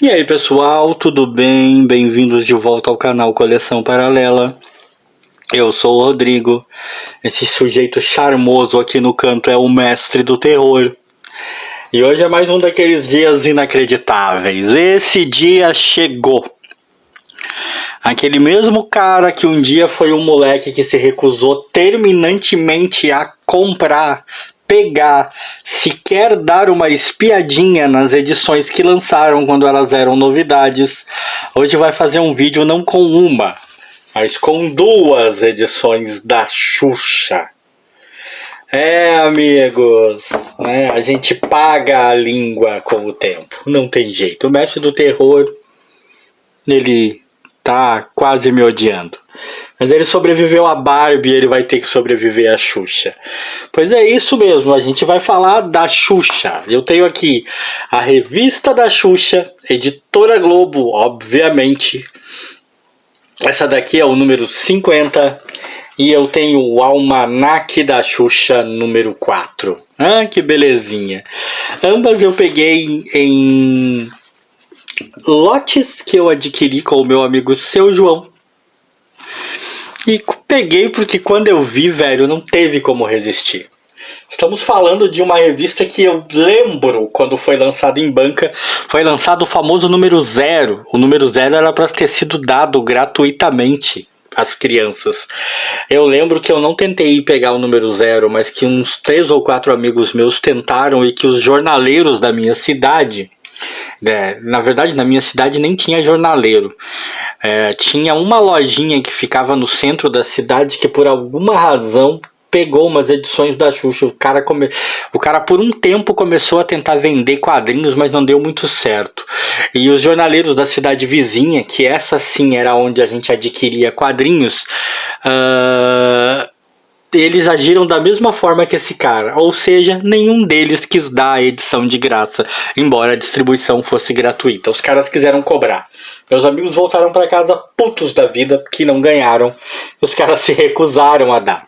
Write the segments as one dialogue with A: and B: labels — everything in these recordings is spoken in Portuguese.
A: E aí pessoal, tudo bem? Bem-vindos de volta ao canal Coleção Paralela. Eu sou o Rodrigo. Esse sujeito charmoso aqui no canto é o mestre do terror. E hoje é mais um daqueles dias inacreditáveis. Esse dia chegou. Aquele mesmo cara que um dia foi um moleque que se recusou terminantemente a comprar, pegar, sequer dar uma espiadinha nas edições que lançaram quando elas eram novidades. Hoje vai fazer um vídeo não com uma, mas com duas edições da Xuxa. Amigos, né? A gente paga a língua com o tempo, não tem jeito. O mestre do terror, ele tá quase me odiando. Mas ele sobreviveu a Barbie, ele vai ter que sobreviver a Xuxa. Pois é isso mesmo, a gente vai falar da Xuxa. Eu tenho aqui a revista da Xuxa, Editora Globo, obviamente. Essa daqui é o número 50. E eu tenho o Almanaque da Xuxa número 4. Ah, que belezinha. Ambas eu peguei em lotes que eu adquiri com o meu amigo Seu João. E peguei porque quando eu vi, velho, não teve como resistir. Estamos falando de uma revista que eu lembro quando foi lançado em banca. Foi lançado o famoso número 0. O número 0 era para ter sido dado gratuitamente às crianças. Eu lembro que eu não tentei pegar o número 0, mas que uns 3 ou 4 amigos meus tentaram e que os jornaleiros da minha cidade... na verdade, na minha cidade nem tinha jornaleiro. Tinha uma lojinha que ficava no centro da cidade que por alguma razão pegou umas edições da Xuxa. O cara por um tempo começou a tentar vender quadrinhos, mas não deu muito certo. E os jornaleiros da cidade vizinha, que essa sim era onde a gente adquiria quadrinhos, eles agiram da mesma forma que esse cara, ou seja, nenhum deles quis dar a edição de graça, embora a distribuição fosse gratuita. Os caras quiseram cobrar. Meus amigos voltaram para casa putos da vida que não ganharam. Os caras se recusaram a dar.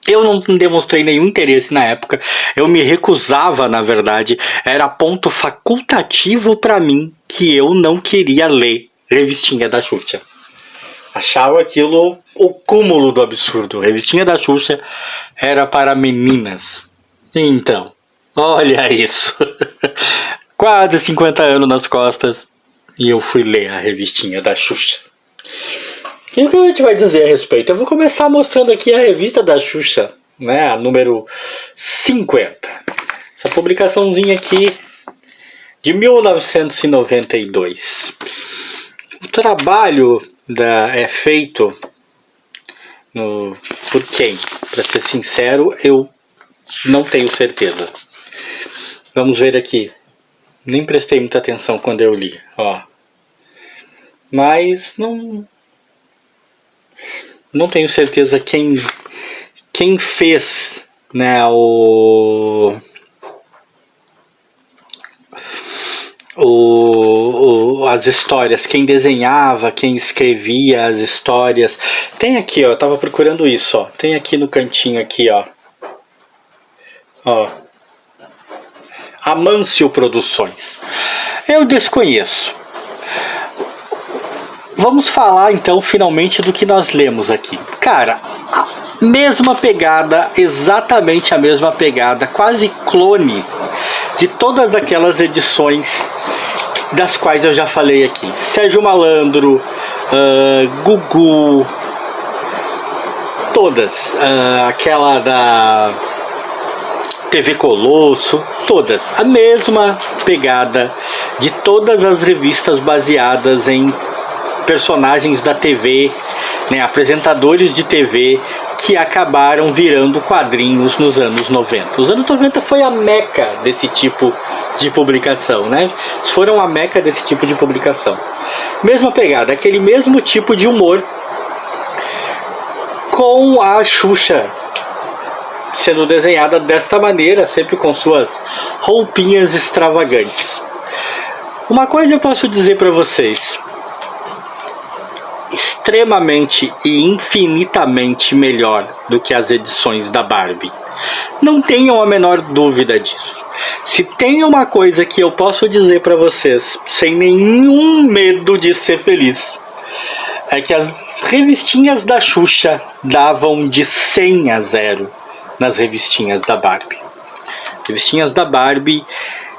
A: Eu não demonstrei nenhum interesse na época. Eu me recusava, na verdade. Era ponto facultativo para mim que eu não queria ler revistinha da Xuxa. Achava aquilo o cúmulo do absurdo. A revistinha da Xuxa era para meninas. Então, olha isso. Quase 50 anos nas costas e eu fui ler a revistinha da Xuxa. E o que a gente vai dizer a respeito? Eu vou começar mostrando aqui a revista da Xuxa, né? A número 50. Essa publicaçãozinha aqui de 1992. O trabalho é feito por quem? Para ser sincero, eu não tenho certeza. Vamos ver aqui. Nem prestei muita atenção quando eu li, ó. Mas não tenho certeza quem fez, né, as histórias, quem desenhava, quem escrevia as histórias. Tem aqui, ó, eu tava procurando isso, ó. Tem aqui no cantinho aqui, ó. Ó. Amâncio Produções. Eu desconheço. Vamos falar então finalmente do que nós lemos aqui. Cara, a mesma pegada, exatamente a mesma pegada, quase clone de todas aquelas edições das quais eu já falei aqui. Sérgio Malandro, Gugu, todas. Aquela da TV Colosso, todas. A mesma pegada de todas as revistas baseadas em personagens da TV, né, apresentadores de TV que acabaram virando quadrinhos nos anos 90. Os anos 90 foi a meca desse tipo de publicação, né? Foram a meca desse tipo de publicação. Mesma pegada, aquele mesmo tipo de humor com a Xuxa sendo desenhada desta maneira, sempre com suas roupinhas extravagantes. Uma coisa eu posso dizer para vocês: extremamente e infinitamente melhor do que as edições da Barbie. Não tenham a menor dúvida disso. Se tem uma coisa que eu posso dizer pra vocês, sem nenhum medo de ser feliz, é que as revistinhas da Xuxa davam de 100 a 0 nas revistinhas da Barbie. Revistinhas da Barbie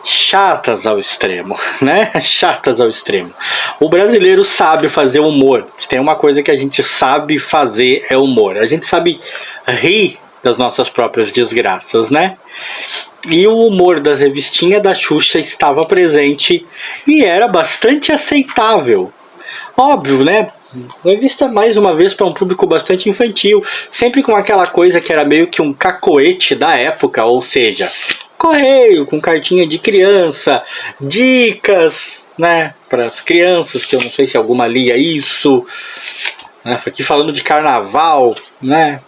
A: chatas ao extremo, né? Chatas ao extremo. O brasileiro sabe fazer humor. Se tem uma coisa que a gente sabe fazer é humor. A gente sabe rir das nossas próprias desgraças, né? E o humor das revistinhas da Xuxa estava presente e era bastante aceitável. Óbvio, né? Revista mais uma vez para um público bastante infantil, sempre com aquela coisa que era meio que um cacoete da época, ou seja, correio com cartinha de criança, dicas, né, para as crianças, que eu não sei se alguma lia isso, né, aqui falando de carnaval, né,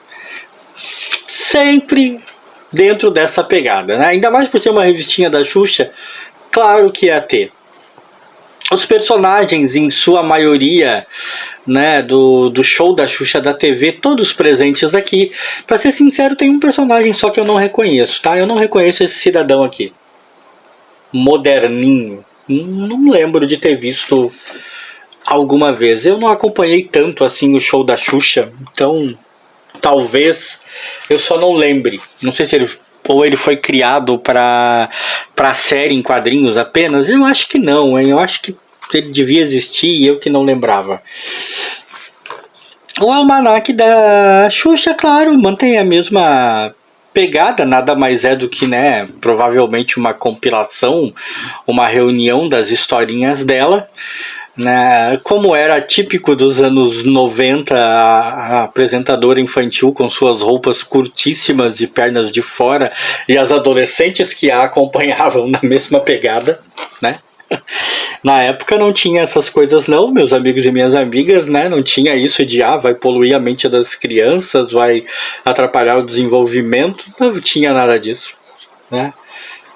A: sempre dentro dessa pegada, né, ainda mais por ser uma revistinha da Xuxa, claro que ia ter. Os personagens, em sua maioria, né, do show da Xuxa da TV, todos presentes aqui. Pra ser sincero, tem um personagem só que eu não reconheço, tá? Eu não reconheço esse cidadão aqui. Moderninho. Não lembro de ter visto alguma vez. Eu não acompanhei tanto assim o show da Xuxa, então talvez eu só não lembre. Não sei se ele foi criado para série em quadrinhos apenas. Eu acho que não, hein? Eu acho que ele devia existir e eu que não lembrava. O almanaque da Xuxa, claro, mantém a mesma pegada, nada mais é do que, né, provavelmente uma compilação, uma reunião das historinhas dela. Né, como era típico dos anos 90, a apresentadora infantil com suas roupas curtíssimas de pernas de fora e as adolescentes que a acompanhavam na mesma pegada, né? Na época não tinha essas coisas não, meus amigos e minhas amigas, né? Não tinha isso de, vai poluir a mente das crianças, vai atrapalhar o desenvolvimento, não tinha nada disso, né?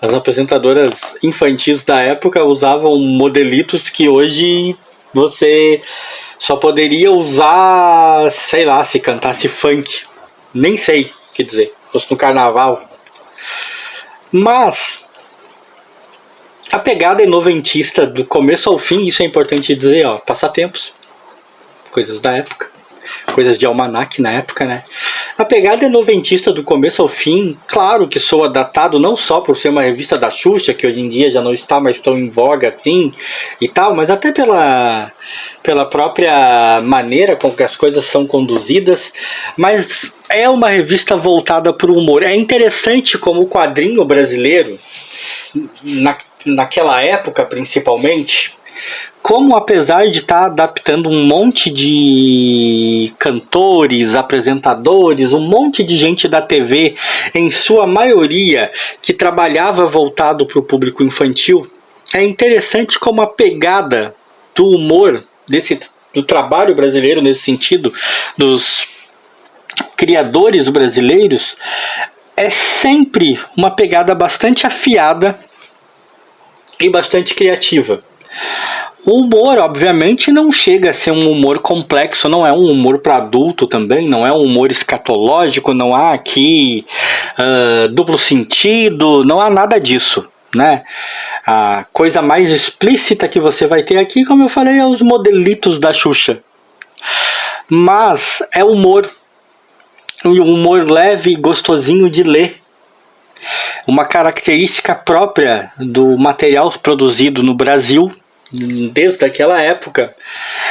A: As apresentadoras infantis da época usavam modelitos que hoje você só poderia usar, sei lá, se cantasse funk. Nem sei, quer dizer, fosse no carnaval. Mas a pegada é noventista do começo ao fim, isso é importante dizer, passatempos, coisas da época. Coisas de almanaque na época, né? A pegada é noventista do começo ao fim. Claro que soa datado, não só por ser uma revista da Xuxa, que hoje em dia já não está mais tão em voga assim e tal, mas até pela própria maneira com que as coisas são conduzidas. Mas é uma revista voltada para o humor. É interessante como o quadrinho brasileiro, naquela época principalmente, como apesar de estar adaptando um monte de cantores, apresentadores, um monte de gente da TV, em sua maioria, que trabalhava voltado para o público infantil, é interessante como a pegada do humor, do trabalho brasileiro nesse sentido, dos criadores brasileiros, é sempre uma pegada bastante afiada e bastante criativa. O humor, obviamente, não chega a ser um humor complexo, não é um humor para adulto também, não é um humor escatológico, não há aqui duplo sentido, não há nada disso, né? A coisa mais explícita que você vai ter aqui, como eu falei, é os modelitos da Xuxa. Mas é humor, um humor leve e gostosinho de ler. Uma característica própria do material produzido no Brasil desde aquela época,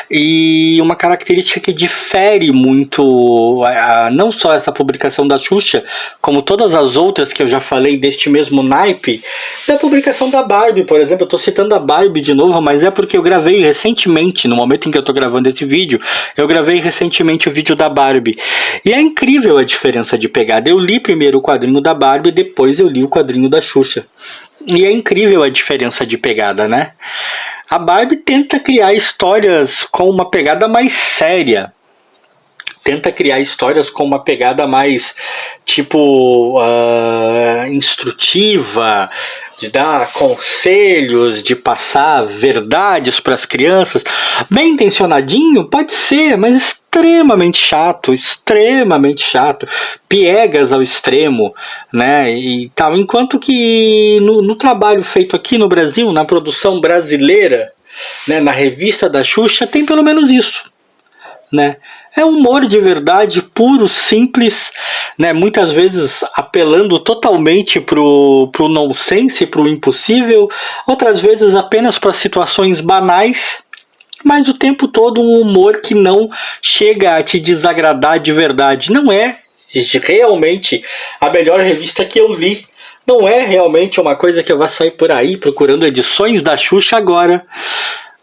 A: e uma característica que difere muito não só essa publicação da Xuxa, como todas as outras que eu já falei deste mesmo naipe, da publicação da Barbie, por exemplo. Eu estou citando a Barbie de novo, mas é porque eu gravei recentemente, no momento em que eu estou gravando esse vídeo, eu gravei recentemente o vídeo da Barbie, e é incrível a diferença de pegada. Eu li primeiro o quadrinho da Barbie, depois eu li o quadrinho da Xuxa, e é incrível a diferença de pegada, né? A Barbie tenta criar histórias com uma pegada mais séria. Tenta criar histórias com uma pegada mais, tipo, instrutiva, de dar conselhos, de passar verdades para as crianças, bem intencionadinho, pode ser, mas extremamente chato, piegas ao extremo, né, e tal. Enquanto que no trabalho feito aqui no Brasil, na produção brasileira, né, na revista da Xuxa, tem pelo menos isso, né? É humor de verdade, puro, simples, né? Muitas vezes apelando totalmente pro nonsense, pro impossível, outras vezes apenas para situações banais, mas o tempo todo um humor que não chega a te desagradar de verdade. Não é realmente a melhor revista que eu li. Não é realmente uma coisa que eu vá sair por aí procurando edições da Xuxa agora.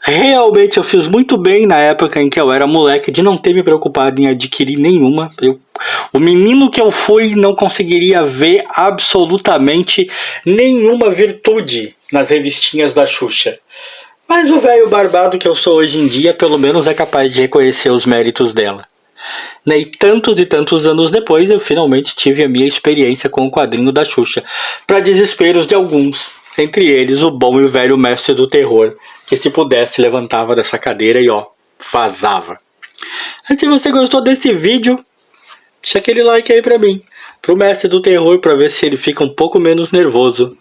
A: Realmente eu fiz muito bem na época em que eu era moleque de não ter me preocupado em adquirir nenhuma. O menino que eu fui não conseguiria ver absolutamente nenhuma virtude nas revistinhas da Xuxa. Mas o velho barbado que eu sou hoje em dia, pelo menos é capaz de reconhecer os méritos dela. E tantos anos depois, eu finalmente tive a minha experiência com o quadrinho da Xuxa, para desesperos de alguns, entre eles o bom e o velho mestre do terror, que se pudesse levantava dessa cadeira e vazava. E se você gostou desse vídeo, deixa aquele like aí pra mim, pro mestre do terror, pra ver se ele fica um pouco menos nervoso